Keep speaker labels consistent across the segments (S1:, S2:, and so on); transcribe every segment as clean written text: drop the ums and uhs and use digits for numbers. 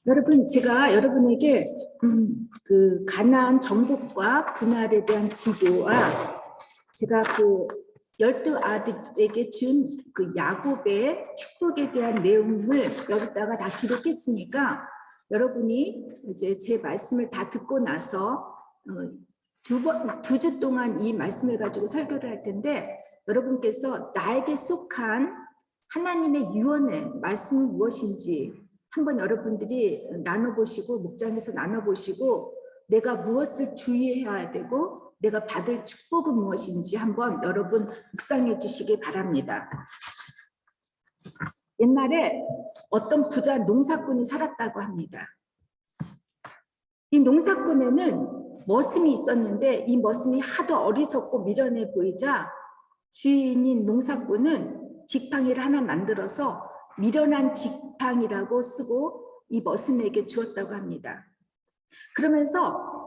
S1: 여러분, 제가 여러분에게 그 가나안 정복과 분할에 대한 지도와 제가 그 12아들에게 준 그 야곱의 축복에 대한 내용을 여기다가 다 기록했으니까 여러분이 이제 제 말씀을 다 듣고 나서 두 주 동안 이 말씀을 가지고 설교를 할 텐데, 여러분께서 나에게 속한 하나님의 유언의 말씀은 무엇인지 한번 여러분들이 나눠보시고, 목장에서 나눠보시고, 내가 무엇을 주의해야 되고 내가 받을 축복은 무엇인지 한번 여러분 묵상해 주시기 바랍니다. 옛날에 어떤 부자 농사꾼이 살았다고 합니다. 이 농사꾼에는 머슴이 있었는데 이 머슴이 하도 어리석고 미련해 보이자 주인인 농사꾼은 지팡이를 하나 만들어서 미련한 지팡이라고 쓰고 이 머슴에게 주었다고 합니다. 그러면서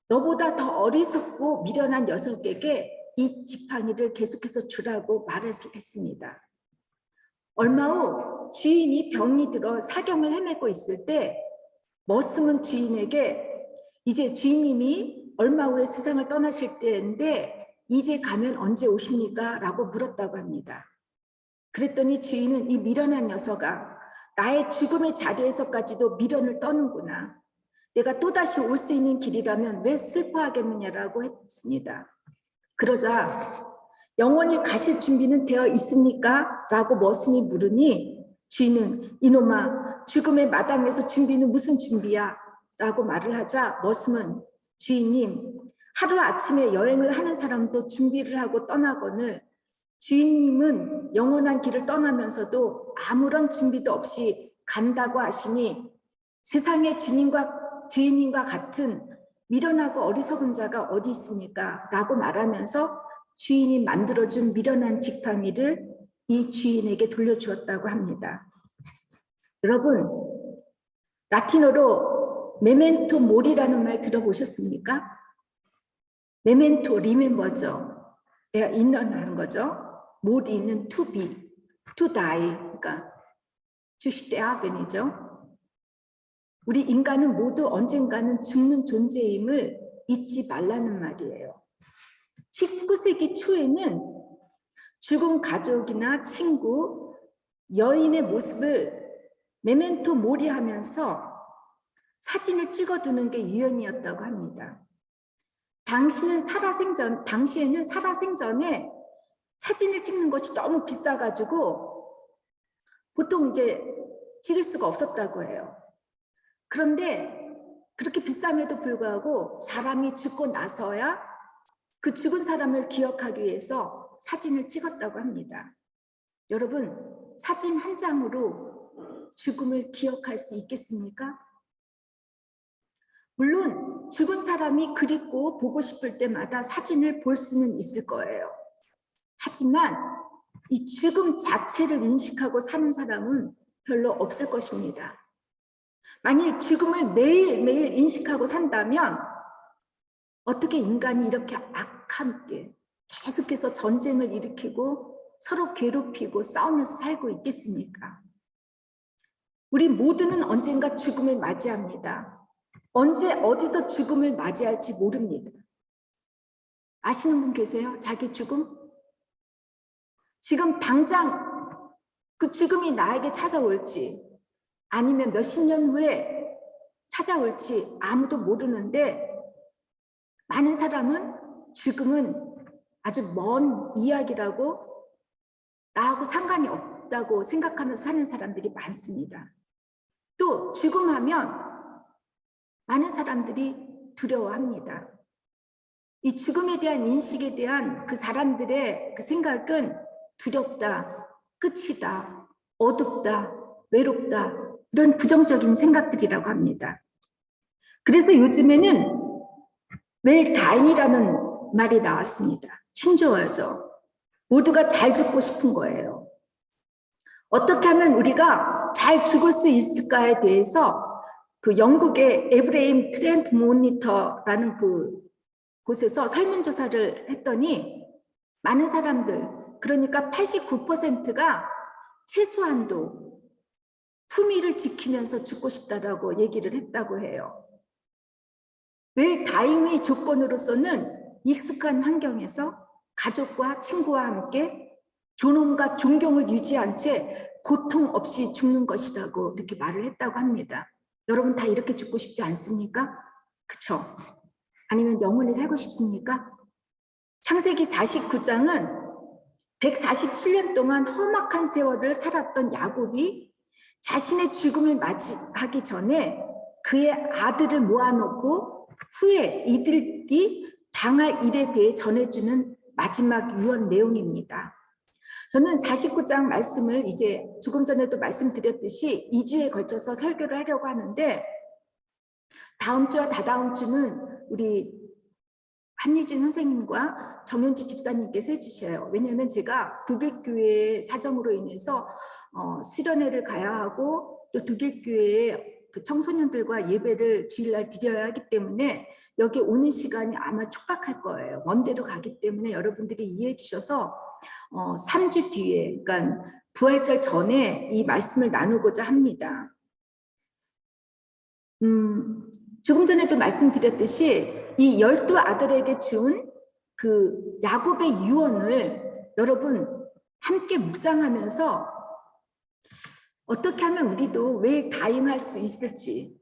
S1: 너보다 더 어리석고 미련한 녀석에게 이 지팡이를 계속해서 주라고 말을 했습니다. 얼마 후 주인이 병이 들어 사경을 헤매고 있을 때 머슴은 주인에게 이제 주인님이 얼마 후에 세상을 떠나실 때인데 이제 가면 언제 오십니까? 라고 물었다고 합니다. 그랬더니 주인은 이 미련한 녀석아, 나의 죽음의 자리에서까지도 미련을 떠는구나. 내가 또다시 올 수 있는 길이라면 왜 슬퍼하겠느냐라고 했습니다. 그러자 영원히 가실 준비는 되어 있습니까? 라고 머슴이 물으니 주인은 이놈아, 죽음의 마당에서 준비는 무슨 준비야? 라고 말을 하자 머슴은 주인님, 하루아침에 여행을 하는 사람도 준비를 하고 떠나거늘 주인님은 영원한 길을 떠나면서도 아무런 준비도 없이 간다고 하시니 세상에 주인님과 같은 미련하고 어리석은 자가 어디 있습니까? 라고 말하면서 주인이 만들어준 미련한 지팡이를 이 주인에게 돌려주었다고 합니다. 여러분, 라틴어로 메멘토 모리라는 말 들어보셨습니까? 메멘토, 리멤버죠. 인언하는 거죠. 모리는 to be, to die, 그러니까 주시대아벤이죠. 우리 인간은 모두 언젠가는 죽는 존재임을 잊지 말라는 말이에요. 19세기 초에는 죽은 가족이나 친구, 여인의 모습을 메멘토 모리 하면서 사진을 찍어두는 게 유행이었다고 합니다. 당시에는 살아생전에 사진을 찍는 것이 너무 비싸가지고 보통 이제 찍을 수가 없었다고 해요. 그런데 그렇게 비쌈에도 불구하고 사람이 죽고 나서야 그 죽은 사람을 기억하기 위해서 사진을 찍었다고 합니다. 여러분, 사진 한 장으로 죽음을 기억할 수 있겠습니까? 물론 죽은 사람이 그립고 보고 싶을 때마다 사진을 볼 수는 있을 거예요. 하지만 이 죽음 자체를 인식하고 사는 사람은 별로 없을 것입니다. 만일 죽음을 매일매일 인식하고 산다면 어떻게 인간이 이렇게 악함께 계속해서 전쟁을 일으키고 서로 괴롭히고 싸우면서 살고 있겠습니까? 우리 모두는 언젠가 죽음을 맞이합니다. 언제 어디서 죽음을 맞이할지 모릅니다. 아시는 분 계세요? 자기 죽음? 지금 당장 그 죽음이 나에게 찾아올지 아니면 몇십 년 후에 찾아올지 아무도 모르는데 많은 사람은 죽음은 아주 먼 이야기라고 나하고 상관이 없다고 생각하면서 사는 사람들이 많습니다. 또 죽음하면 많은 사람들이 두려워합니다. 이 죽음에 대한 인식에 대한 그 사람들의 그 생각은 두렵다, 끝이다, 어둡다, 외롭다, 이런 부정적인 생각들이라고 합니다. 그래서 요즘에는 웰 다잉이라는 말이 나왔습니다. 신조어죠. 모두가 잘 죽고 싶은 거예요. 어떻게 하면 우리가 잘 죽을 수 있을까에 대해서 그 영국의 에브레임 트렌트 모니터라는 그 곳에서 설문조사를 했더니 많은 사람들, 그러니까 89%가 최소한도 품위를 지키면서 죽고 싶다라고 얘기를 했다고 해요. 웰 다잉의 조건으로서는 익숙한 환경에서 가족과 친구와 함께 존엄과 존경을 유지한 채 고통 없이 죽는 것이라고 이렇게 말을 했다고 합니다. 여러분 다 이렇게 죽고 싶지 않습니까? 그쵸? 아니면 영원히 살고 싶습니까? 창세기 49장은 147년 동안 험악한 세월을 살았던 야곱이 자신의 죽음을 맞이하기 전에 그의 아들을 모아놓고 후에 이들이 당할 일에 대해 전해주는 마지막 유언 내용입니다. 저는 49장 말씀을 이제 조금 전에도 말씀드렸듯이 2주에 걸쳐서 설교를 하려고 하는데 다음 주와 다다음 주는 우리 한유진 선생님과 정현주 집사님께서 해주셔요. 왜냐하면 제가 독일교회 사정으로 인해서 수련회를 가야 하고 또 독일교회의 그 청소년들과 예배를 주일날 드려야 하기 때문에 여기 오는 시간이 아마 촉박할 거예요. 먼 데로 가기 때문에 여러분들이 이해해 주셔서 3주 뒤에, 그러니까 부활절 전에 이 말씀을 나누고자 합니다. 조금 전에도 말씀드렸듯이 이 12 아들에게 준 그 야곱의 유언을 여러분 함께 묵상하면서 어떻게 하면 우리도 웰 다잉할 수 있을지,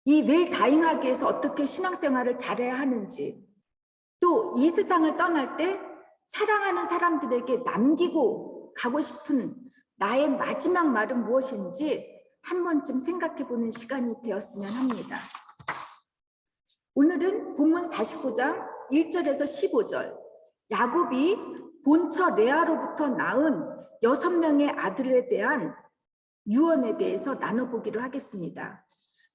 S1: 이 웰 다잉하기 위해서 어떻게 신앙생활을 잘해야 하는지, 또 이 세상을 떠날 때 사랑하는 사람들에게 남기고 가고 싶은 나의 마지막 말은 무엇인지 한 번쯤 생각해보는 시간이 되었으면 합니다. 오늘은 본문 49장 1절에서 15절, 야곱이 본처 레아로부터 낳은 6명의 아들에 대한 유언에 대해서 나눠보기로 하겠습니다.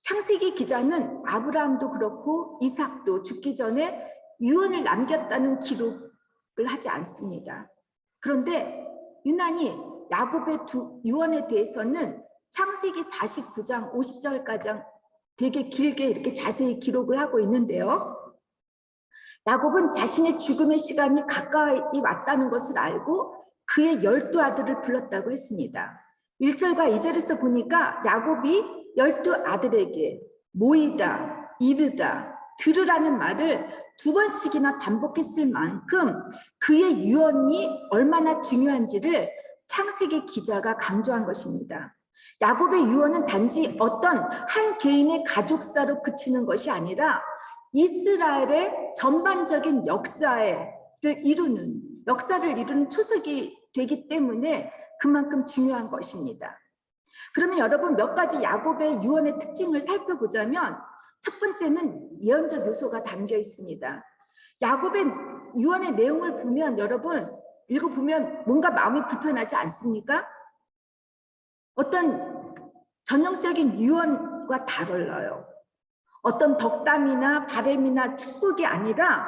S1: 창세기 기자는 아브라함도 그렇고 이삭도 죽기 전에 유언을 남겼다는 기록을 하지 않습니다. 그런데 유난히 야곱의 두 유언에 대해서는 창세기 49장 50절까지 되게 길게 이렇게 자세히 기록을 하고 있는데요. 야곱은 자신의 죽음의 시간이 가까이 왔다는 것을 알고 그의 12 아들을 불렀다고 했습니다. 1절과 2절에서 보니까 야곱이 12 아들에게 모이다, 이르다, 들으라는 말을 2번씩이나 반복했을 만큼 그의 유언이 얼마나 중요한지를 창세기 기자가 강조한 것입니다. 야곱의 유언은 단지 어떤 한 개인의 가족사로 그치는 것이 아니라 이스라엘의 전반적인 역사를 이루는 초석이 되기 때문에 그만큼 중요한 것입니다. 그러면 여러분 몇 가지 야곱의 유언의 특징을 살펴보자면 첫 번째는 예언적 요소가 담겨 있습니다. 야곱의 유언의 내용을 보면 여러분 읽어보면 뭔가 마음이 불편하지 않습니까? 어떤 전형적인 유언과 달라요. 어떤 덕담이나 바램이나 축복이 아니라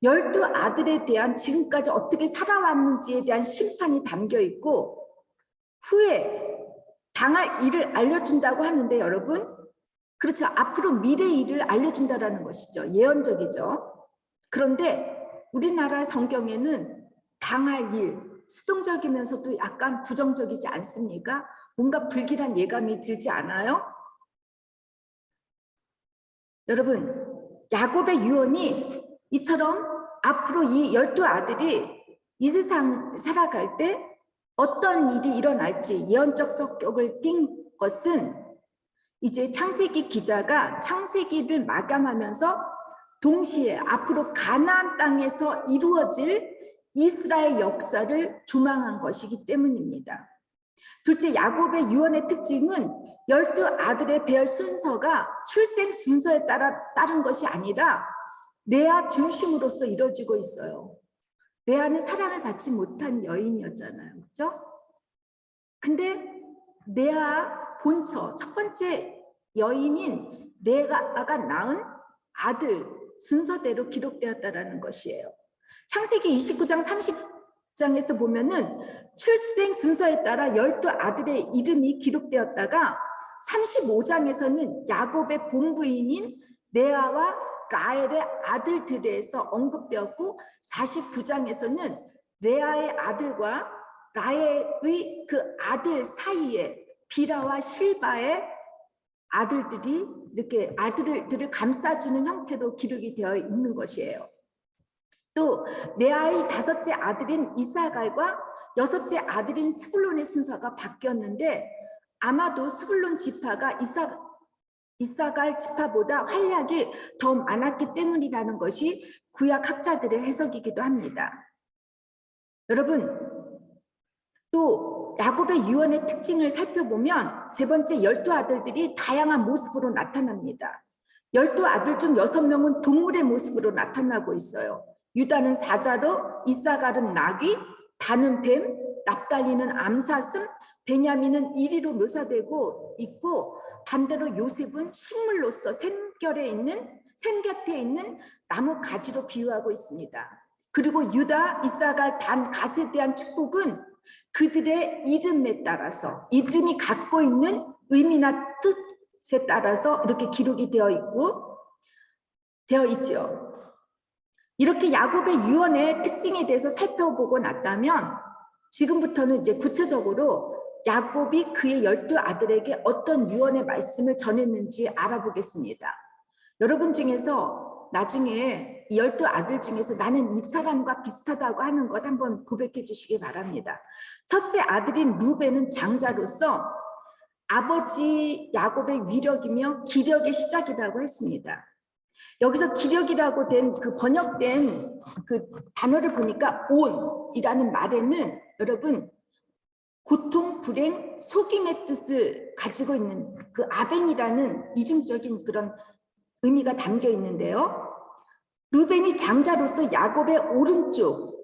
S1: 12 아들에 대한 지금까지 어떻게 살아왔는지에 대한 심판이 담겨 있고 후에 당할 일을 알려준다고 하는데 여러분 그렇죠. 앞으로 미래 일을 알려준다는 것이죠. 예언적이죠. 그런데 우리나라 성경에는 당할 일, 수동적이면서도 약간 부정적이지 않습니까? 뭔가 불길한 예감이 들지 않아요? 여러분, 야곱의 유언이 이처럼 앞으로 이 12 아들이 이 세상 살아갈 때 어떤 일이 일어날지 예언적 성격을 띈 것은 이제 창세기 기자가 창세기를 마감하면서 동시에 앞으로 가나안 땅에서 이루어질 이스라엘 역사를 조망한 것이기 때문입니다. 둘째, 야곱의 유언의 특징은 12 아들의 배열 순서가 출생 순서에 따른 것이 아니라 레아 중심으로서 이루어지고 있어요. 레아는 사랑을 받지 못한 여인이었잖아요. 그렇죠? 근데 레아 본처, 첫 번째 여인인 레아가 낳은 아들 순서대로 기록되었다는 것이에요. 창세기 29장 30장에서 보면은 출생 순서에 따라 12 아들의 이름이 기록되었다가 35장에서는 야곱의 본부인인 레아와 라헬의 아들들에서 언급되었고 49장에서는 레아의 아들과 라헬의 그 아들 사이에 비라와 실바의 아들들이 이렇게 아들들을 감싸주는 형태로 기록이 되어 있는 것이에요. 또 레아의 5째 아들인 이사갈과 6째 아들인 스불론의 순서가 바뀌었는데 아마도 스불론 지파가 이사갈 지파보다 활약이 더 많았기 때문이라는 것이 구약 학자들의 해석이기도 합니다. 여러분, 또 야곱의 유언의 특징을 살펴보면 3번째 12아들들이 다양한 모습으로 나타납니다. 12아들 중 6명은 동물의 모습으로 나타나고 있어요. 유다는 사자로, 이사갈은 나귀, 단은 뱀, 납달리는 암사슴, 베냐민은 이리로 묘사되고 있고 반대로 요셉은 식물로서 샘 곁에 있는 나무 가지로 비유하고 있습니다. 그리고 유다, 이사갈, 단, 갓에 대한 축복은 그들의 이름에 따라서 이름이 갖고 있는 의미나 뜻에 따라서 이렇게 기록이 되어 있죠. 이렇게 야곱의 유언의 특징에 대해서 살펴보고 났다면 지금부터는 이제 구체적으로 야곱이 그의 12아들에게 어떤 유언의 말씀을 전했는지 알아보겠습니다. 여러분 중에서 나중에 이 12아들 중에서 나는 이 사람과 비슷하다고 하는 것 한번 고백해 주시기 바랍니다. 첫째 아들인 루벤은 장자로서 아버지 야곱의 위력이며 기력의 시작이라고 했습니다. 여기서 기력이라고 된 그 번역된 그 단어를 보니까 온이라는 말에는 여러분 고통, 불행, 속임의 뜻을 가지고 있는 그 아벤이라는 이중적인 그런 의미가 담겨 있는데요. 루벤이 장자로서 야곱의 오른쪽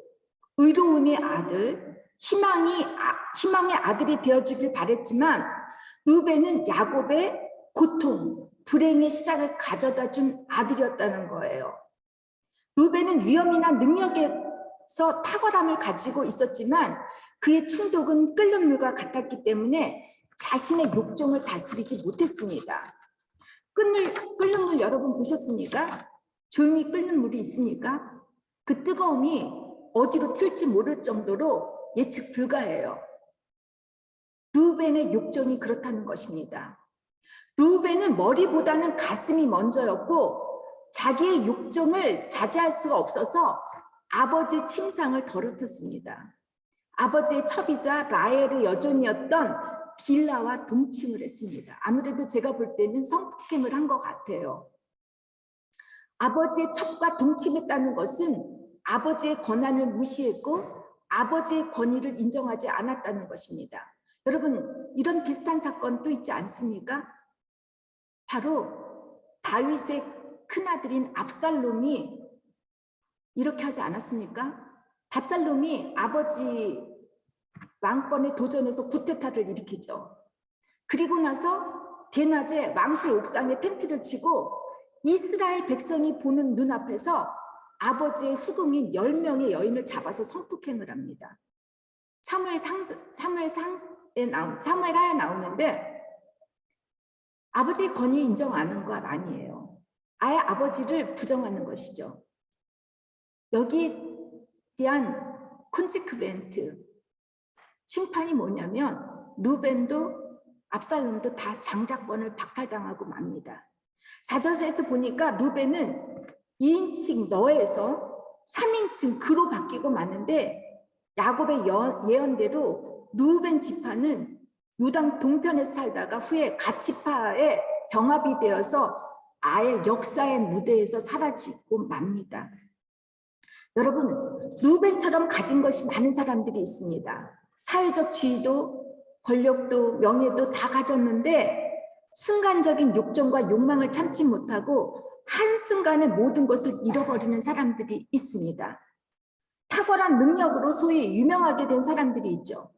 S1: 의로움의 아들, 희망의 아들이 되어주길 바랬지만 루벤은 야곱의 고통, 불행의 시작을 가져다 준 아들이었다는 거예요. 루벤은 위험이나 능력에서 탁월함을 가지고 있었지만 그의 충동은 끓는 물과 같았기 때문에 자신의 욕정을 다스리지 못했습니다. 끓는 물 여러분 보셨습니까? 조용히 끓는 물이 있습니까? 그 뜨거움이 어디로 튈지 모를 정도로 예측 불가해요. 루벤의 욕정이 그렇다는 것입니다. 루벤은 머리보다는 가슴이 먼저였고 자기의 욕정을 자제할 수가 없어서 아버지의 침상을 더럽혔습니다. 아버지의 첩이자 라헬의 여종이었던 빌라와 동침을 했습니다. 아무래도 제가 볼 때는 성폭행을 한 것 같아요. 아버지의 첩과 동침했다는 것은 아버지의 권한을 무시했고 아버지의 권위를 인정하지 않았다는 것입니다. 여러분, 이런 비슷한 사건 또 있지 않습니까? 바로 다윗의 큰아들인 압살롬이 이렇게 하지 않았습니까? 압살롬이 아버지 왕권에 도전해서 쿠데타를 일으키죠. 그리고 나서 대낮에 왕실 옥상에 텐트를 치고 이스라엘 백성이 보는 눈앞에서 아버지의 후궁인 10명의 여인을 잡아서 성폭행을 합니다. 사무엘하에 나오는데 아버지의 권위 인정하는 것 아니에요. 아예 아버지를 부정하는 것이죠. 여기에 대한 콘시크벤트, 심판이 뭐냐면 루벤도 압살롬도 다 장자권을 박탈당하고 맙니다. 4절에서 보니까 루벤은 2인칭 너에서 3인칭 그로 바뀌고 마는데 야곱의 예언대로 루벤 지파는 요당 동편에서 살다가 후에 갓지파의 병합이 되어서 아예 역사의 무대에서 사라지고 맙니다. 여러분, 루벤처럼 가진 것이 많은 사람들이 있습니다. 사회적 지위도 권력도 명예도 다 가졌는데 순간적인 욕정과 욕망을 참지 못하고 한순간에 모든 것을 잃어버리는 사람들이 있습니다. 탁월한 능력으로 소위 유명하게 된 사람들이 있죠.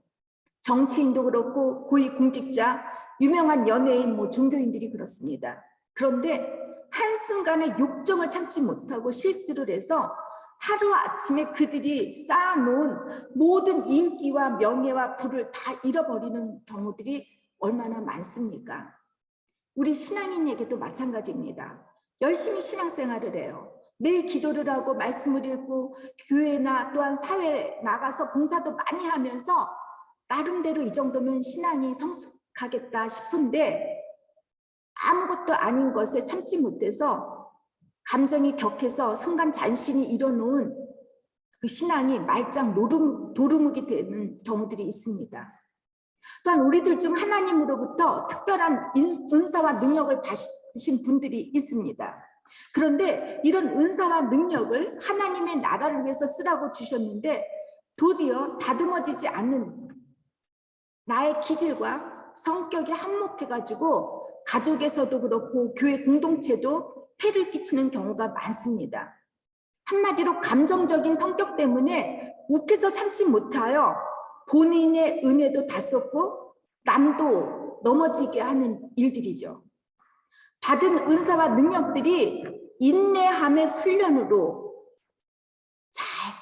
S1: 정치인도 그렇고 고위공직자, 유명한 연예인, 종교인들이 그렇습니다. 그런데 한순간에 욕정을 참지 못하고 실수를 해서 하루아침에 그들이 쌓아놓은 모든 인기와 명예와 부를 다 잃어버리는 경우들이 얼마나 많습니까? 우리 신앙인에게도 마찬가지입니다. 열심히 신앙생활을 해요. 매일 기도를 하고 말씀을 읽고 교회나 또한 사회에 나가서 봉사도 많이 하면서 나름대로 이 정도면 신앙이 가겠다 싶은데 아무것도 아닌 것에 참지 못해서 감정이 격해서 순간 잔신이 일어놓은 그 신앙이 말짱 도루묵이 되는 경우들이 있습니다. 또한 우리들 중 하나님으로부터 특별한 은사와 능력을 받으신 분들이 있습니다. 그런데 이런 은사와 능력을 하나님의 나라를 위해서 쓰라고 주셨는데 도리어 다듬어지지 않는 나의 기질과 성격이 한몫해가지고 가족에서도 그렇고 교회 공동체도 폐를 끼치는 경우가 많습니다. 한마디로 감정적인 성격 때문에 욱해서 참지 못하여 본인의 은혜도 다 썼고 남도 넘어지게 하는 일들이죠. 받은 은사와 능력들이 인내함의 훈련으로 잘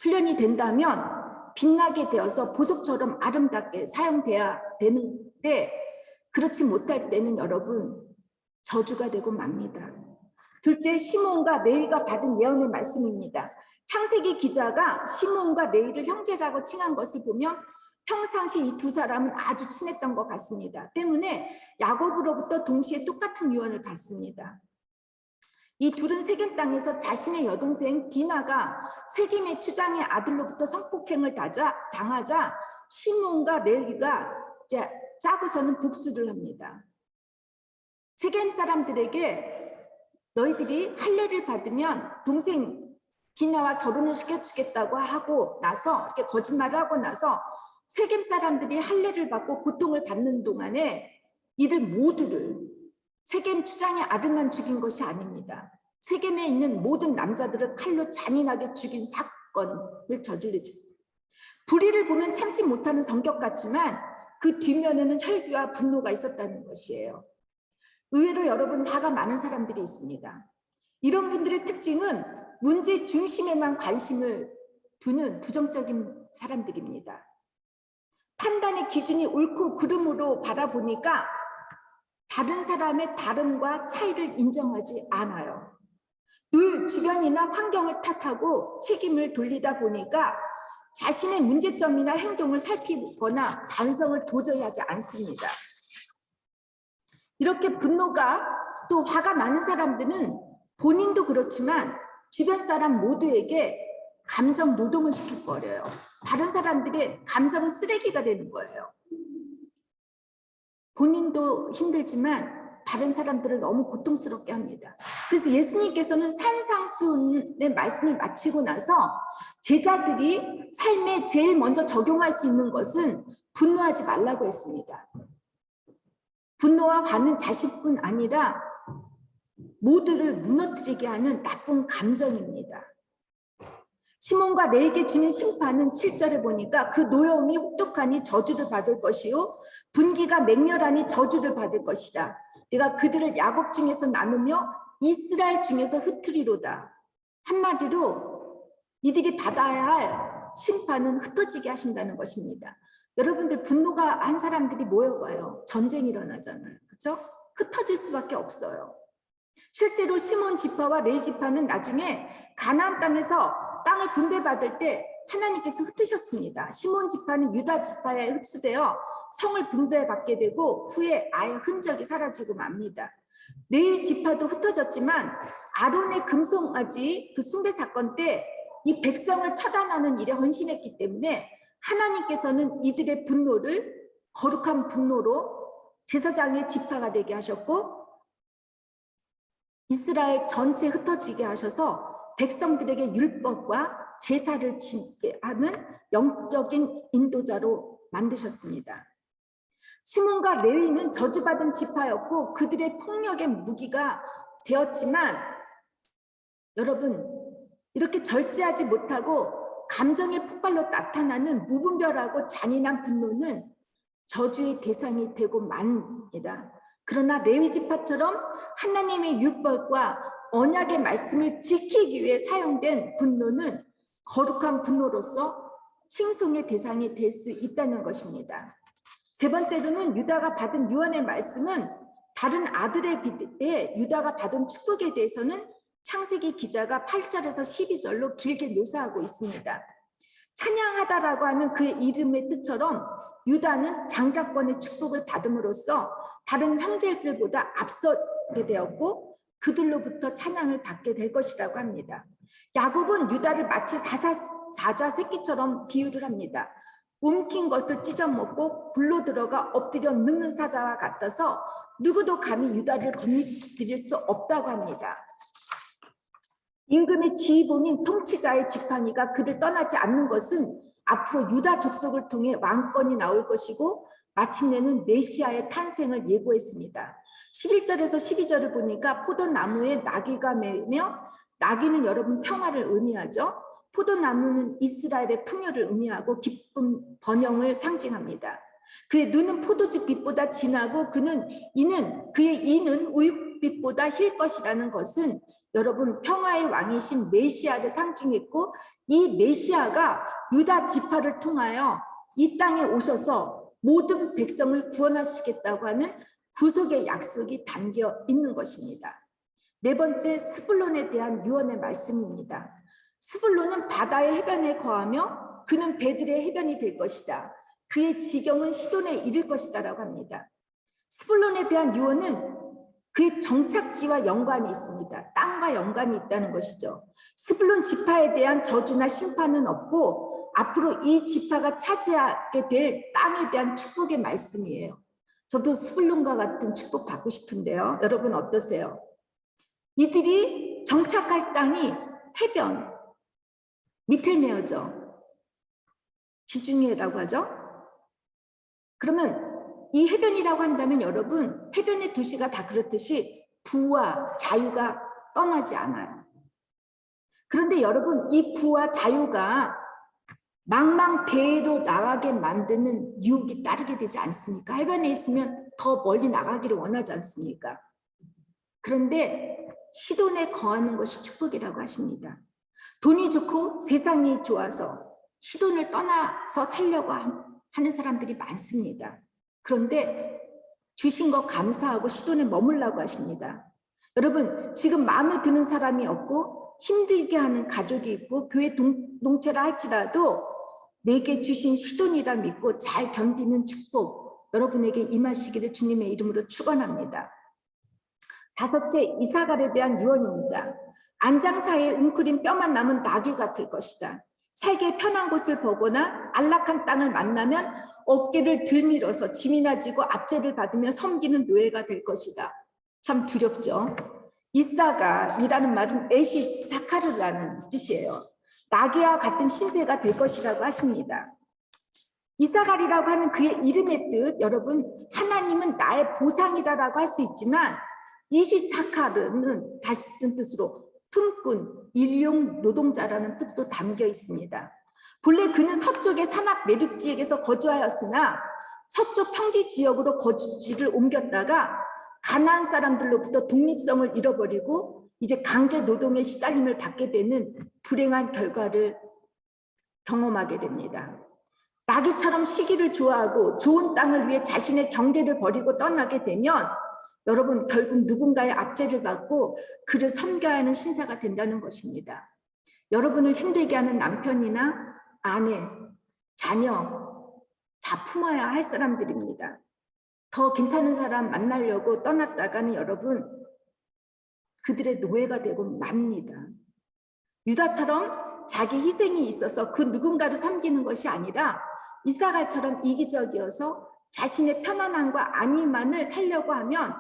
S1: 훈련이 된다면 빛나게 되어서 보석처럼 아름답게 사용돼야 되는데 그렇지 못할 때는 여러분 저주가 되고 맙니다. 둘째, 시몬과 레위가 받은 예언의 말씀입니다. 창세기 기자가 시몬과 레위를 형제라고 칭한 것을 보면 평상시 이 두 사람은 아주 친했던 것 같습니다. 때문에 야곱으로부터 동시에 똑같은 유언을 받습니다. 이 둘은 세겜 땅에서 자신의 여동생 디나가 세겜의 추장의 아들로부터 성폭행을 당하자 시몬과 레위가 짜고서는 복수를 합니다. 세겜 사람들에게 너희들이 할례를 받으면 동생 디나와 결혼을 시켜주겠다고 하고 나서 이렇게 거짓말을 하고 나서 세겜 사람들이 할례를 받고 고통을 받는 동안에 이들 모두를 세겜 추장의 아들만 죽인 것이 아닙니다. 세겜에 있는 모든 남자들을 칼로 잔인하게 죽인 사건을 저지르지. 불의를 보면 참지 못하는 성격 같지만 그 뒷면에는 혈기와 분노가 있었다는 것이에요. 의외로 여러분 화가 많은 사람들이 있습니다. 이런 분들의 특징은 문제 중심에만 관심을 두는 부정적인 사람들입니다. 판단의 기준이 옳고 그름으로 바라보니까 다른 사람의 다름과 차이를 인정하지 않아요. 늘 주변이나 환경을 탓하고 책임을 돌리다 보니까 자신의 문제점이나 행동을 살피거나 반성을 도저히 하지 않습니다. 이렇게 분노가 또 화가 많은 사람들은 본인도 그렇지만 주변 사람 모두에게 감정 노동을 시켜버려요. 다른 사람들의 감정은 쓰레기가 되는 거예요. 본인도 힘들지만 다른 사람들을 너무 고통스럽게 합니다. 그래서 예수님께서는 산상수훈의 말씀을 마치고 나서 제자들이 삶에 제일 먼저 적용할 수 있는 것은 분노하지 말라고 했습니다. 분노와 화는 자식뿐 아니라 모두를 무너뜨리게 하는 나쁜 감정입니다. 시몬과 레위에게 주는 심판은 7절에 보니까 그 노여움이 혹독하니 저주를 받을 것이요 분기가 맹렬하니 저주를 받을 것이다. 내가 그들을 야곱 중에서 나누며 이스라엘 중에서 흩으리로다. 한마디로 이들이 받아야 할 심판은 흩어지게 하신다는 것입니다. 여러분들 분노가 한 사람들이 모여봐요. 전쟁이 일어나잖아요. 그렇죠? 흩어질 수밖에 없어요. 실제로 시몬 지파와 레위 지파는 나중에 가나안 땅에서 땅을 분배받을 때 하나님께서 흩으셨습니다. 시몬 지파는 유다 지파에 흡수되어 성을 분배받게 되고 후에 아예 흔적이 사라지고 맙니다. 레위 지파도 흩어졌지만 아론의 금송아지 그 숭배 사건 때 이 백성을 처단하는 일에 헌신했기 때문에 하나님께서는 이들의 분노를 거룩한 분노로 제사장의 지파가 되게 하셨고 이스라엘 전체 흩어지게 하셔서 백성들에게 율법과 제사를 지게 하는 영적인 인도자로 만드셨습니다. 시몬과 레위는 저주받은 지파였고 그들의 폭력의 무기가 되었지만 여러분 이렇게 절제하지 못하고 감정의 폭발로 나타나는 무분별하고 잔인한 분노는 저주의 대상이 되고 맙니다. 그러나 레위 지파처럼 하나님의 율법과 언약의 말씀을 지키기 위해 사용된 분노는 거룩한 분노로서 칭송의 대상이 될 수 있다는 것입니다. 세 번째로는 유다가 받은 유언의 말씀은 다른 아들에 비해 유다가 받은 축복에 대해서는 창세기 기자가 8절에서 12절로 길게 묘사하고 있습니다. 찬양하다라고 하는 그의 이름의 뜻처럼 유다는 장자권의 축복을 받음으로써 다른 형제들보다 앞서게 되었고 그들로부터 찬양을 받게 될 것이라고 합니다. 야곱은 유다를 마치 사자 새끼처럼 비유를 합니다. 움킨 것을 찢어먹고 불로 들어가 엎드려 눕는 사자와 같아서 누구도 감히 유다를 건드릴 수 없다고 합니다. 임금의 지휘봉인 통치자의 지팡이가 그를 떠나지 않는 것은 앞으로 유다 족속을 통해 왕권이 나올 것이고 마침내는 메시아의 탄생을 예고했습니다. 11절에서 12절을 보니까 포도나무에 나귀가 매며, 나귀는 여러분 평화를 의미하죠. 포도나무는 이스라엘의 풍요를 의미하고 기쁨 번영을 상징합니다. 그의 눈은 포도주 빛보다 진하고 그의 이는 우윳빛보다 힐 것이라는 것은 여러분 평화의 왕이신 메시아를 상징했고, 이 메시아가 유다 지파를 통하여 이 땅에 오셔서 모든 백성을 구원하시겠다고 하는 구속의 약속이 담겨 있는 것입니다. 네 번째, 스불론에 대한 유언의 말씀입니다. 스불론은 바다의 해변에 거하며 그는 배들의 해변이 될 것이다. 그의 지경은 시돈에 이를 것이다 라고 합니다. 스불론에 대한 유언은 그의 정착지와 연관이 있습니다. 땅과 연관이 있다는 것이죠. 스불론 지파에 대한 저주나 심판은 없고 앞으로 이 지파가 차지하게 될 땅에 대한 축복의 말씀이에요. 저도 스불론과 같은 축복 받고 싶은데요. 여러분 어떠세요? 이들이 정착할 땅이 해변, 미텔메어죠. 지중해라고 하죠. 그러면 이 해변이라고 한다면 여러분, 해변의 도시가 다 그렇듯이 부와 자유가 떠나지 않아요. 그런데 여러분, 이 부와 자유가 망망대해로 나가게 만드는 유혹이 따르게 되지 않습니까? 해변에 있으면 더 멀리 나가기를 원하지 않습니까? 그런데 시돈에 거하는 것이 축복이라고 하십니다. 돈이 좋고 세상이 좋아서 시돈을 떠나서 살려고 하는 사람들이 많습니다. 그런데 주신 것 감사하고 시돈에 머물라고 하십니다. 여러분, 지금 마음에 드는 사람이 없고 힘들게 하는 가족이 있고 교회 동체라 할지라도 내게 주신 시돈이라 믿고 잘 견디는 축복 여러분에게 임하시기를 주님의 이름으로 축원합니다. 다섯째, 이사갈에 대한 유언입니다. 안장 사이에 웅크린 뼈만 남은 나귀 같을 것이다. 살기 편한 곳을 보거나 안락한 땅을 만나면 어깨를 들밀어서 짐이나 지고 압제를 받으며 섬기는 노예가 될 것이다. 참 두렵죠. 이사갈이라는 말은 에시사카르라는 뜻이에요. 나귀와 같은 신세가 될 것이라고 하십니다. 이사갈이라고 하는 그의 이름의 뜻, 여러분, 하나님은 나의 보상이다라고 할 수 있지만 이시사카르는 다시 뜬 뜻으로 품꾼, 일용 노동자라는 뜻도 담겨 있습니다. 본래 그는 서쪽의 산악 내륙지역에서 거주하였으나 서쪽 평지 지역으로 거주지를 옮겼다가 가나안 사람들로부터 독립성을 잃어버리고 이제 강제 노동에 시달림을 받게 되는 불행한 결과를 경험하게 됩니다. 나귀처럼 시기를 좋아하고 좋은 땅을 위해 자신의 경계를 버리고 떠나게 되면 여러분 결국 누군가의 압제를 받고 그를 섬겨야 하는 신사가 된다는 것입니다. 여러분을 힘들게 하는 남편이나 아내, 자녀 다 품어야 할 사람들입니다. 더 괜찮은 사람 만나려고 떠났다가는 여러분 그들의 노예가 되고 맙니다. 유다처럼 자기 희생이 있어서 그 누군가를 섬기는 것이 아니라 이사갈처럼 이기적이어서 자신의 편안함과 안위만을 살려고 하면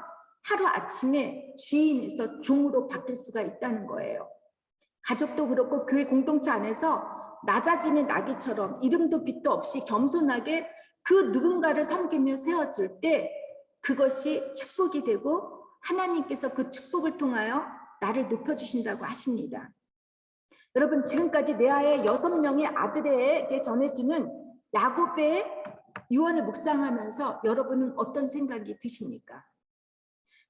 S1: 하루아침에 주인에서 종으로 바뀔 수가 있다는 거예요. 가족도 그렇고 교회 공동체 안에서 낮아짐의 나귀처럼 이름도 빛도 없이 겸손하게 그 누군가를 섬기며 세워줄 때 그것이 축복이 되고 하나님께서 그 축복을 통하여 나를 높여주신다고 하십니다. 여러분 지금까지 레아의 6명의 아들에게 전해주는 야곱의 유언을 묵상하면서 여러분은 어떤 생각이 드십니까?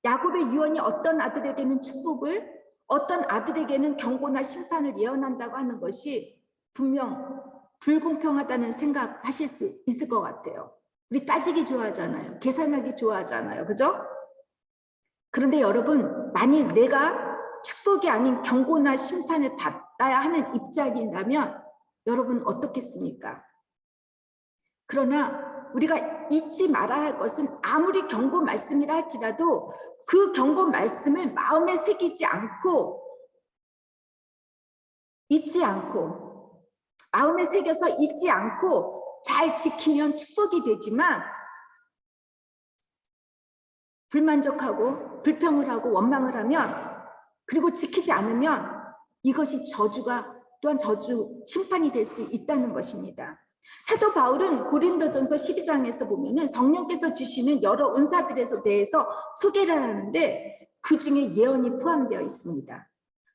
S1: 야곱의 유언이 어떤 아들에게는 축복을, 어떤 아들에게는 경고나 심판을 예언한다고 하는 것이 분명 불공평하다는 생각하실 수 있을 것 같아요. 우리 따지기 좋아하잖아요. 계산하기 좋아하잖아요. 그죠? 그런데 여러분, 만일 내가 축복이 아닌 경고나 심판을 받아야 하는 입장이라면 여러분 어떻겠습니까? 그러나 우리가 잊지 말아야 할 것은 아무리 경고 말씀이라 할지라도 그 경고 말씀을 마음에 새기지 않고 잊지 않고 마음에 새겨서 잊지 않고 잘 지키면 축복이 되지만 불만족하고 불평을 하고 원망을 하면 그리고 지키지 않으면 이것이 저주가 또한 저주 심판이 될 수 있다는 것입니다. 사도 바울은 고린도전서 12장에서 보면은 성령께서 주시는 여러 은사들에 대해서 소개를 하는데 그 중에 예언이 포함되어 있습니다.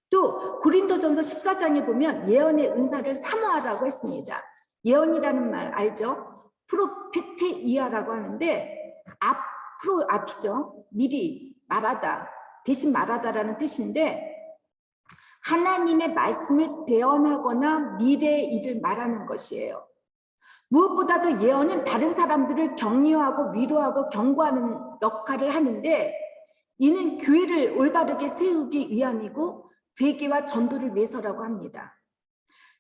S1: 또 고린도전서 14장에 보면 예언의 은사를 사모하라고 했습니다. 예언이라는 말 알죠? 프로페테이아라고 하는데 앞이죠. 미리 말하다, 대신 말하다라는 뜻인데 하나님의 말씀을 대언하거나 미래의 일을 말하는 것이에요. 무엇보다도 예언은 다른 사람들을 격려하고 위로하고 경고하는 역할을 하는데 이는 교회를 올바르게 세우기 위함이고 회개와 전도를 위해서라고 합니다.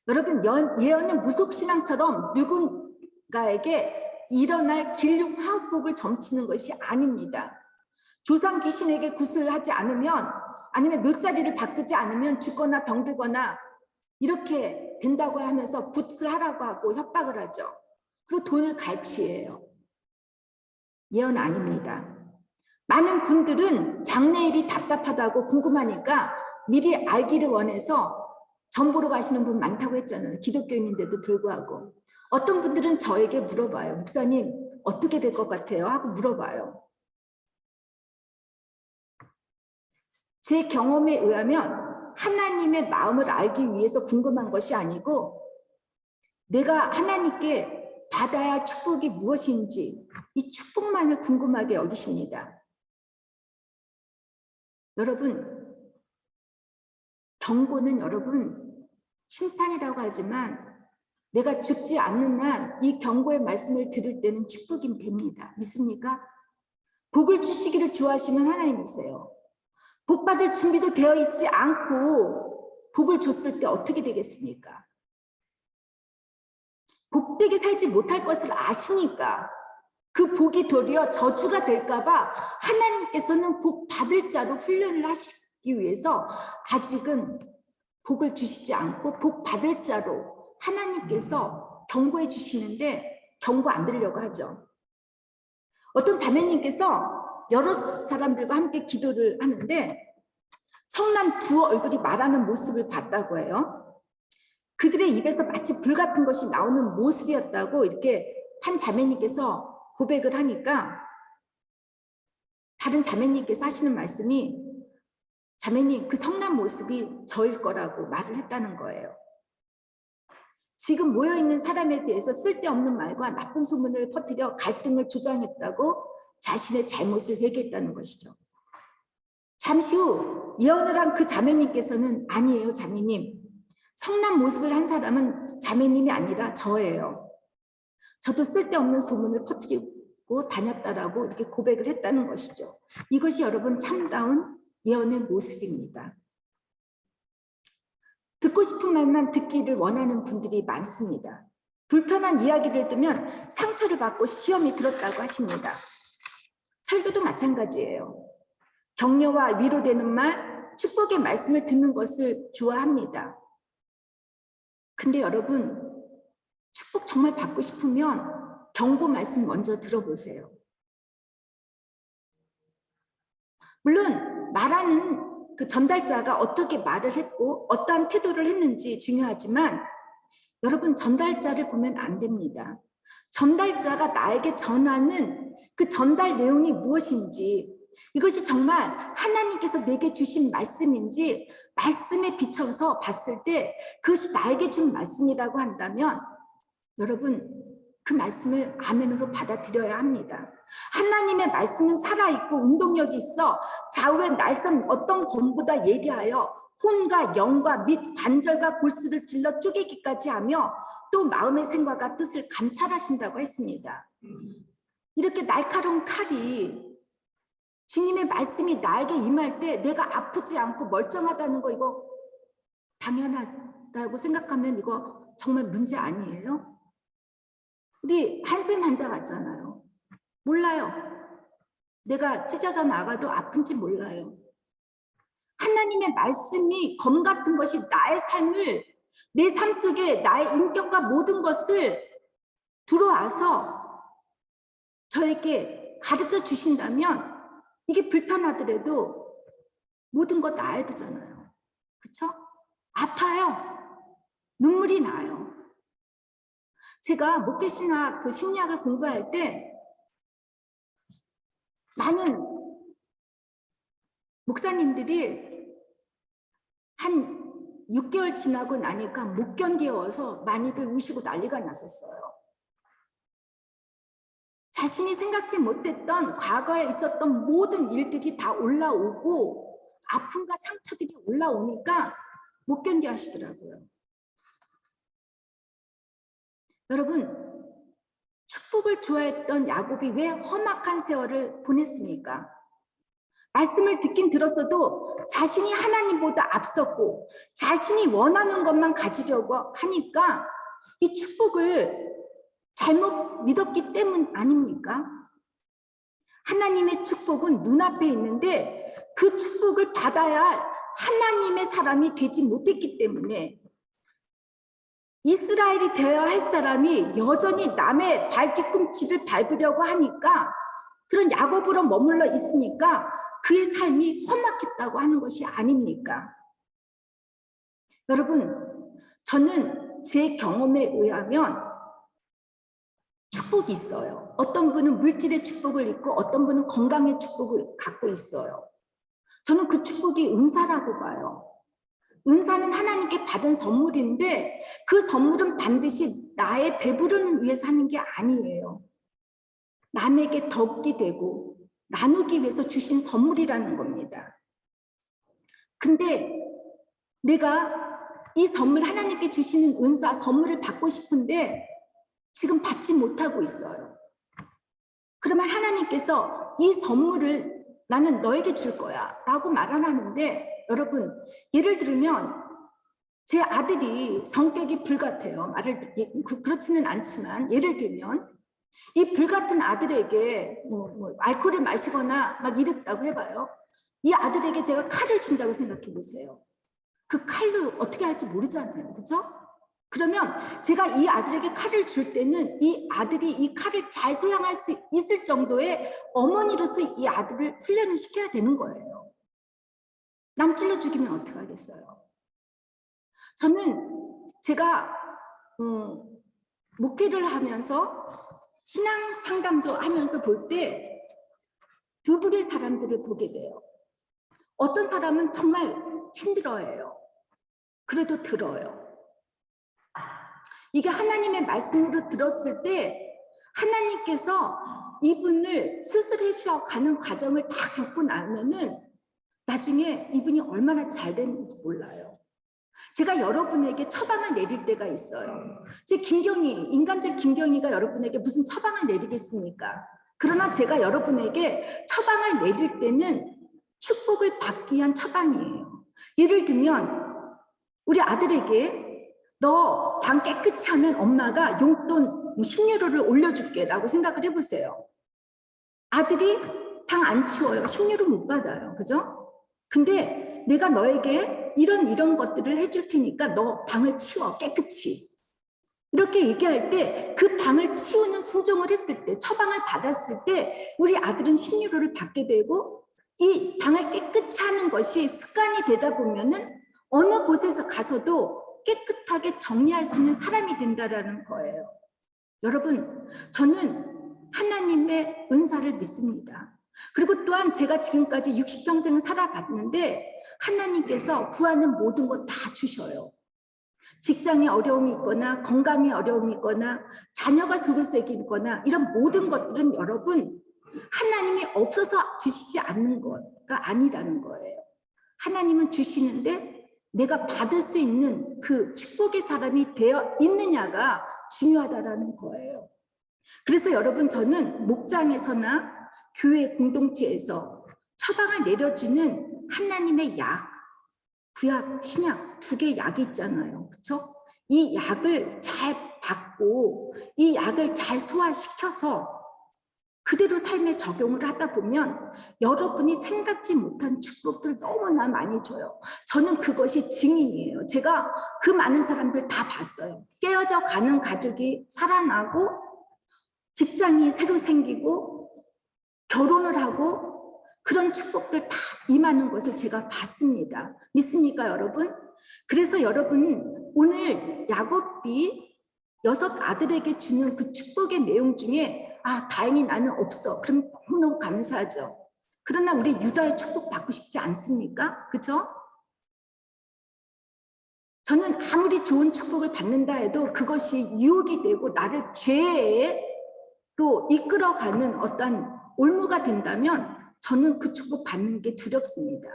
S1: 여러분, 예언은 무속신앙처럼 누군가에게 일어날 길흉 화복을 점치는 것이 아닙니다. 조상 귀신에게 굿을 하지 않으면 아니면 묘자리를 바꾸지 않으면 죽거나 병들거나 이렇게 된다고 하면서 굿을 하라고 하고 협박을 하죠. 그리고 돈을 갈취해요. 예언 아닙니다. 많은 분들은 장래일이 답답하다고 궁금하니까 미리 알기를 원해서 점 보러 가시는 분 많다고 했잖아요. 기독교인인데도 불구하고. 어떤 분들은 저에게 물어봐요. 목사님 어떻게 될 것 같아요? 하고 물어봐요. 제 경험에 의하면 하나님의 마음을 알기 위해서 궁금한 것이 아니고 내가 하나님께 받아야 할 축복이 무엇인지 이 축복만을 궁금하게 여기십니다. 여러분, 경고는 여러분 심판이라고 하지만 내가 죽지 않는 한 이 경고의 말씀을 들을 때는 축복이 됩니다. 믿습니까? 복을 주시기를 좋아하시는 하나님이세요. 복 받을 준비도 되어 있지 않고 복을 줬을 때 어떻게 되겠습니까? 복되게 살지 못할 것을 아시니까 그 복이 도리어 저주가 될까 봐 하나님께서는 복 받을 자로 훈련을 하시기 위해서 아직은 복을 주시지 않고 복 받을 자로 하나님께서 경고해 주시는데 경고 안 들으려고 하죠. 어떤 자매님께서 여러 사람들과 함께 기도를 하는데 성난 두 얼굴이 말하는 모습을 봤다고 해요. 그들의 입에서 마치 불 같은 것이 나오는 모습이었다고 이렇게 한 자매님께서 고백을 하니까 다른 자매님께서 하시는 말씀이 자매님 그 성난 모습이 저일 거라고 말을 했다는 거예요. 지금 모여있는 사람에 대해서 쓸데없는 말과 나쁜 소문을 퍼뜨려 갈등을 조장했다고 자신의 잘못을 회개했다는 것이죠. 잠시 후 예언을 한 그 자매님께서는 아니에요 자매님. 성난 모습을 한 사람은 자매님이 아니라 저예요. 저도 쓸데없는 소문을 퍼뜨리고 다녔다라고 이렇게 고백을 했다는 것이죠. 이것이 여러분 참다운 예언의 모습입니다. 듣고 싶은 말만 듣기를 원하는 분들이 많습니다. 불편한 이야기를 들으면 상처를 받고 시험이 들었다고 하십니다. 설교도 마찬가지예요. 격려와 위로되는 말, 축복의 말씀을 듣는 것을 좋아합니다. 근데 여러분, 축복 정말 받고 싶으면 경고 말씀 먼저 들어보세요. 물론 말하는 그 전달자가 어떻게 말을 했고 어떠한 태도를 했는지 중요하지만 여러분 전달자를 보면 안 됩니다. 전달자가 나에게 전하는 그 전달 내용이 무엇인지 이것이 정말 하나님께서 내게 주신 말씀인지 말씀에 비춰서 봤을 때 그것이 나에게 준 말씀이라고 한다면 여러분 그 말씀을 아멘으로 받아들여야 합니다. 하나님의 말씀은 살아있고 운동력이 있어 좌우에 날선 어떤 검보다 예리하여 혼과 영과 및 관절과 골수를 찔러 쪼개기까지 하며 또 마음의 생각과 뜻을 감찰하신다고 했습니다. 이렇게 날카로운 칼이 주님의 말씀이 나에게 임할 때 내가 아프지 않고 멀쩡하다는 거 이거 당연하다고 생각하면 이거 정말 문제 아니에요? 우리 한샘 환자 같잖아요. 몰라요. 내가 찢어져 나가도 아픈지 몰라요. 하나님의 말씀이 검 같은 것이 나의 삶을, 내 삶 속에 나의 인격과 모든 것을 들어와서 저에게 가르쳐 주신다면 이게 불편하더라도 모든 것 나아야 되잖아요. 그렇죠? 아파요. 눈물이 나요. 제가 목회신학 그 심리학을 공부할 때 많은 목사님들이 한 6개월 지나고 나니까 못 견뎌서 많이들 우시고 난리가 났었어요. 자신이 생각지 못했던 과거에 있었던 모든 일들이 다 올라오고 아픔과 상처들이 올라오니까 못 견뎌 하시더라고요. 여러분, 축복을 좋아했던 야곱이 왜 험악한 세월을 보냈습니까? 말씀을 듣긴 들었어도 자신이 하나님보다 앞섰고 자신이 원하는 것만 가지려고 하니까 이 축복을 잘못 믿었기 때문 아닙니까? 하나님의 축복은 눈앞에 있는데 그 축복을 받아야 할 하나님의 사람이 되지 못했기 때문에 이스라엘이 되어야 할 사람이 여전히 남의 발뒤꿈치를 밟으려고 하니까 그런 야곱으로 머물러 있으니까 그의 삶이 험악했다고 하는 것이 아닙니까? 여러분, 저는 제 경험에 의하면 축복이 있어요. 어떤 분은 물질의 축복을 입고 어떤 분은 건강의 축복을 갖고 있어요. 저는 그 축복이 은사라고 봐요. 은사는 하나님께 받은 선물인데 그 선물은 반드시 나의 배부름을 위해서 하는 게 아니에요. 남에게 덕이 되고 나누기 위해서 주신 선물이라는 겁니다. 근데 내가 이 선물, 하나님께 주시는 은사, 선물을 받고 싶은데 지금 받지 못하고 있어요. 그러면 하나님께서 이 선물을 나는 너에게 줄 거야 라고 말을 하는데, 여러분, 예를 들면 제 아들이 성격이 불같아요. 그렇지는 않지만 예를 들면 이 불같은 아들에게 알코올을 마시거나 막 이랬다고 해봐요. 이 아들에게 제가 칼을 준다고 생각해 보세요. 그 칼로 어떻게 할지 모르잖아요. 그렇죠? 그러면 제가 이 아들에게 칼을 줄 때는 이 아들이 이 칼을 잘 소양할 수 있을 정도의 어머니로서 이 아들을 훈련을 시켜야 되는 거예요. 남 찔러 죽이면 어떡하겠어요? 저는 제가 목회를 하면서 신앙 상담도 하면서 볼 때 두 부류의 사람들을 보게 돼요. 어떤 사람은 정말 힘들어해요. 그래도 들어요. 이게 하나님의 말씀으로 들었을 때 하나님께서 이분을 수술해서 가는 과정을 다 겪고 나면은 나중에 이분이 얼마나 잘 되는지 몰라요. 제가 여러분에게 처방을 내릴 때가 있어요. 제 김경희, 인간적 김경희가 여러분에게 무슨 처방을 내리겠습니까? 그러나 제가 여러분에게 처방을 내릴 때는 축복을 받기 위한 처방이에요. 예를 들면 우리 아들에게 너 방 깨끗이 하면 엄마가 용돈 10유로를 올려줄게 라고 생각을 해보세요. 아들이 방 안 치워요. 10유로 못 받아요. 그죠? 근데 내가 너에게 이런 것들을 해줄 테니까 너 방을 치워 깨끗이. 이렇게 얘기할 때 그 방을 치우는 순종을 했을 때, 처방을 받았을 때 우리 아들은 10유로를 받게 되고 이 방을 깨끗이 하는 것이 습관이 되다 보면은 어느 곳에서 가서도 깨끗하게 정리할 수 있는 사람이 된다라는 거예요. 여러분, 저는 하나님의 은사를 믿습니다. 그리고 또한 제가 지금까지 60평생을 살아봤는데 하나님께서 구하는 모든 것 다 주셔요. 직장에 어려움이 있거나 건강에 어려움이 있거나 자녀가 소글색이 있거나 이런 모든 것들은 여러분 하나님이 없어서 주시지 않는 거가 아니라는 거예요. 하나님은 주시는데 내가 받을 수 있는 그 축복의 사람이 되어 있느냐가 중요하다라는 거예요. 그래서 여러분, 저는 목장에서나 교회 공동체에서 처방을 내려주는 하나님의 약, 구약, 신약 두 개의 약이 있잖아요. 그렇죠? 이 약을 잘 받고 이 약을 잘 소화시켜서 그대로 삶에 적용을 하다 보면 여러분이 생각지 못한 축복들 너무나 많이 줘요. 저는 그것이 증인이에요. 제가 그 많은 사람들 다 봤어요. 깨어져 가는 가족이 살아나고 직장이 새로 생기고 결혼을 하고 그런 축복들 다 임하는 것을 제가 봤습니다. 믿습니까, 여러분? 그래서 여러분, 오늘 야곱이 6 아들에게 주는 그 축복의 내용 중에 다행히 나는 없어. 그럼 너무너무 감사하죠. 그러나 우리 유다의 축복 받고 싶지 않습니까? 그렇죠? 저는 아무리 좋은 축복을 받는다 해도 그것이 유혹이 되고 나를 죄로 이끌어가는 어떤 올무가 된다면 저는 그 축복 받는 게 두렵습니다.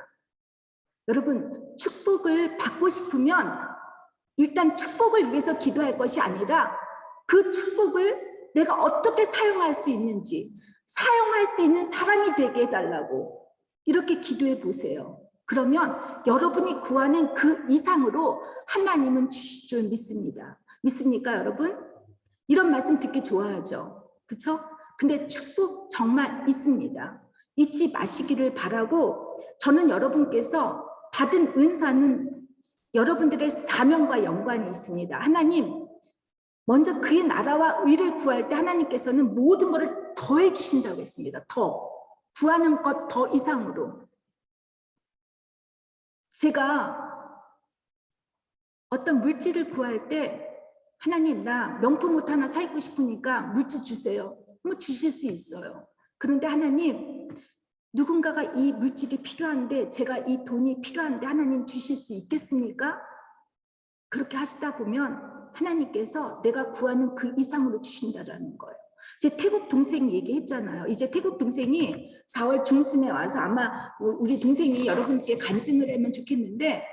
S1: 여러분, 축복을 받고 싶으면 일단 축복을 위해서 기도할 것이 아니라 그 축복을 내가 어떻게 사용할 수 있는지, 사용할 수 있는 사람이 되게 해달라고 이렇게 기도해 보세요. 그러면 여러분이 구하는 그 이상으로 하나님은 주실 줄 믿습니다. 믿습니까, 여러분? 이런 말씀 듣기 좋아하죠. 그렇죠? 근데 축복 정말 있습니다. 잊지 마시기를 바라고, 저는 여러분께서 받은 은사는 여러분들의 사명과 연관이 있습니다. 하나님, 먼저 그의 나라와 의를 구할 때 하나님께서는 모든 것을 더해 주신다고 했습니다. 더. 구하는 것 더 이상으로. 제가 어떤 물질을 구할 때 하나님, 나 명품 옷 하나 사 입고 싶으니까 물질 주세요. 뭐 주실 수 있어요. 그런데 하나님, 누군가가 이 물질이 필요한데, 제가 이 돈이 필요한데 하나님 주실 수 있겠습니까? 그렇게 하시다 보면 하나님께서 내가 구하는 그 이상으로 주신다라는 거예요. 제 태국 동생이 얘기했잖아요. 이제 태국 동생이 4월 중순에 와서 아마 우리 동생이 여러분께 간증을 하면 좋겠는데,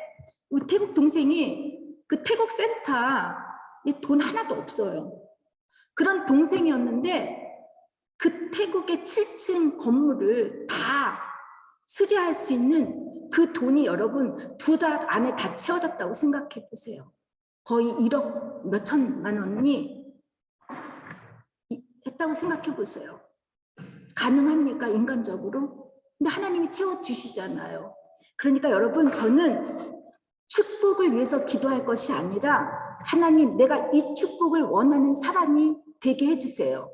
S1: 우리 태국 동생이 그 태국 센터에 돈 하나도 없어요. 그런 동생이었는데 그 태국의 7층 건물을 다 수리할 수 있는 그 돈이 여러분 2달 안에 다 채워졌다고 생각해 보세요. 거의 1억 몇천만 원이 했다고 생각해 보세요. 가능합니까, 인간적으로? 근데 하나님이 채워주시잖아요. 그러니까 여러분, 저는 축복을 위해서 기도할 것이 아니라 하나님, 내가 이 축복을 원하는 사람이 되게 해주세요.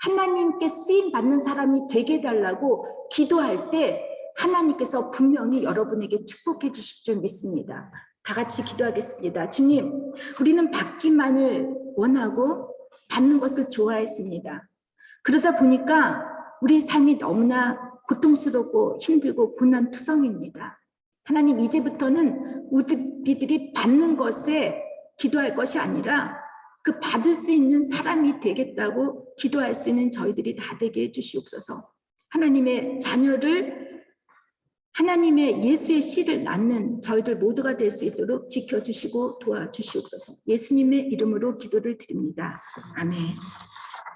S1: 하나님께 쓰임받는 사람이 되게 해달라고 기도할 때 하나님께서 분명히 여러분에게 축복해 주실 줄 믿습니다. 다 같이 기도하겠습니다. 주님, 우리는 받기만을 원하고 받는 것을 좋아했습니다. 그러다 보니까 우리의 삶이 너무나 고통스럽고 힘들고 고난투성입니다. 하나님, 이제부터는 우리들이 받는 것에 기도할 것이 아니라 그 받을 수 있는 사람이 되겠다고 기도할 수 있는 저희들이 다 되게 해주시옵소서. 하나님의 자녀를, 하나님의 예수의 씨를 낳는 저희들 모두가 될 수 있도록 지켜주시고 도와주시옵소서. 예수님의 이름으로 기도를 드립니다. 아멘.